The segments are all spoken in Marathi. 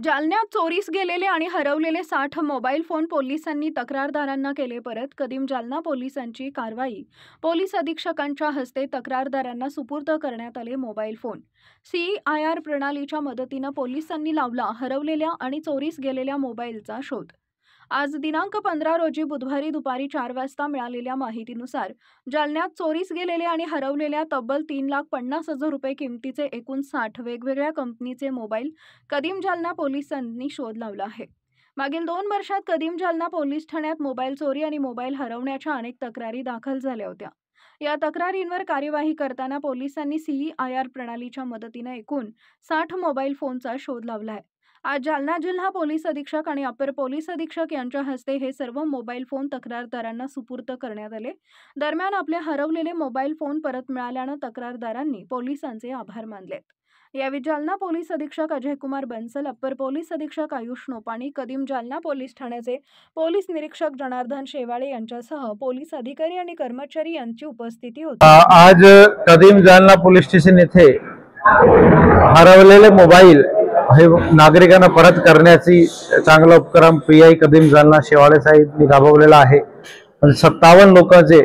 जालन्यात चोरीस गेलेले आणि हरवलेले 60 मोबाईल फोन पोलिसांनी तक्रारदारांना केले परत. कदीम जालना पोलिसांची कारवाई. पोलीस अधीक्षकांच्या हस्ते तक्रारदारांना सुपूर्द करण्यात आले मोबाईल फोन. CIR प्रणालीच्या मदतीनं पोलिसांनी लावला हरवलेल्या आणि चोरीस गेलेल्या मोबाईलचा शोध. आज दिनांक 15 रोजी बुधवारी दुपारी 4 वाजता मिळालेल्या माहितीनुसार जालन्यात चोरीस गेलेले आणि हरवलेल्या तब्बल 3,50,000 रुपये किमतीचे एकूण 60 वेगवेगळ्या कंपनीचे मोबाईल कदीम जालना पोलिसांनी शोध लावला आहे. मागील 2 वर्षात कदीम जालना पोलीस ठाण्यात मोबाईल चोरी आणि मोबाईल हरवण्याच्या अनेक तक्रारी दाखल झाल्या होत्या. या तक्रारींवर कार्यवाही करताना पोलिसांनी CIR प्रणालीच्या मदतीने एकूण 60 मोबाईल फोनचा शोध लावला आहे. आज जालना जिल्हा पोलीस अधीक्षक आणि अपर पोलीस अधीक्षक यांच्या हस्ते हे सर्व मोबाईल फोन तक्रारदारांना सुपूर्द करण्यात आले. दरम्यान आपले हरवलेले मोबाईल फोन परत मिळाल्यानं तक्रारदारांनी पोलिसांचे आभार मानलेत. यावेळी जालना पोलीस अधीक्षक अजयकुमार बन्सल, अपर पोलीस अधीक्षक आयुष नोपाणी, कदीम जालना पोलीस ठाण्याचे पोलीस निरीक्षक जनार्दन शेवाळे यांच्यासह पोलीस अधिकारी आणि कर्मचारी यांची उपस्थिती होती. आज कदीम जालना पोलीस स्टेशन येथे हरवलेले मोबाईल हे नागरिकांना परत करण्याची चांगला उपक्रम PI कदीम जालना शेवाळे साहेबांनी राबवलेला आहे. 57 लोकांचे,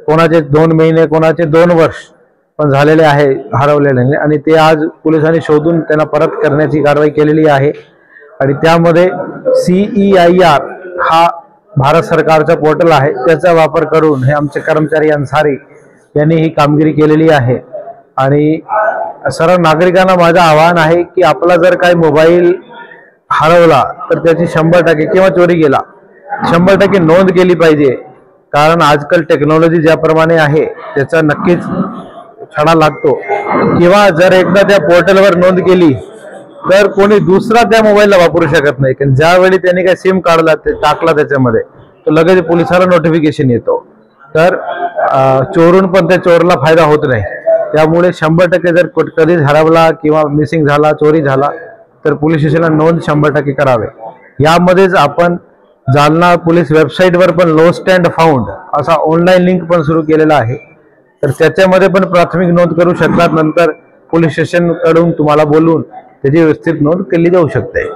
कोणाचे 2 महिने, कोणाचे 2 वर्ष पण झालेले आहे हरवलेले, आणि ते आज पोलिसांनी शोधून त्यांना परत करण्याची कारवाई केलेली आहे. आणि त्यामध्ये CIR हा भारत सरकारचा पोर्टल आहे, त्याचा वापर करून हे आमचे कर्मचारी अन्सारी यांनी ही कामगिरी केलेली आहे. आणि सर्व नागरिकांना माझं आवाहन आहे की आपला जर काही मोबाईल हरवला तर त्याची 100% किंवा चोरी गेला 100% नोंद केली पाहिजे. कारण आजकाल टेक्नॉलॉजी ज्याप्रमाणे आहे त्याचा नक्कीच छडा लागतो. किंवा जर एकदा त्या पोर्टलवर नोंद केली तर कोणी दुसरा त्या मोबाईलला वापरू शकत नाही. कारण ज्यावेळी त्यांनी काही सिम काढला ते टाकला त्याच्यामध्ये तर लगेच पोलिसाला नोटिफिकेशन येतो. तर चोरून पण त्या चोरला फायदा होत नाही. त्यामुळे 100% जर कधीच हरवला किंवा मिसिंग झाला, चोरी झाला तर पोलीस स्टेशनला नोंद 100% करावे. यामध्येच आपण जालना पोलीस वेबसाईटवर पण लोस्ट अँड फाउंड असा ऑनलाईन लिंक पण सुरू केलेला आहे. तर त्याच्यामध्ये पण प्राथमिक नोंद करू शकतात. नंतर पोलीस स्टेशन कडून तुम्हाला बोलून त्याची व्यवस्थित नोंद केली जाऊ शकते.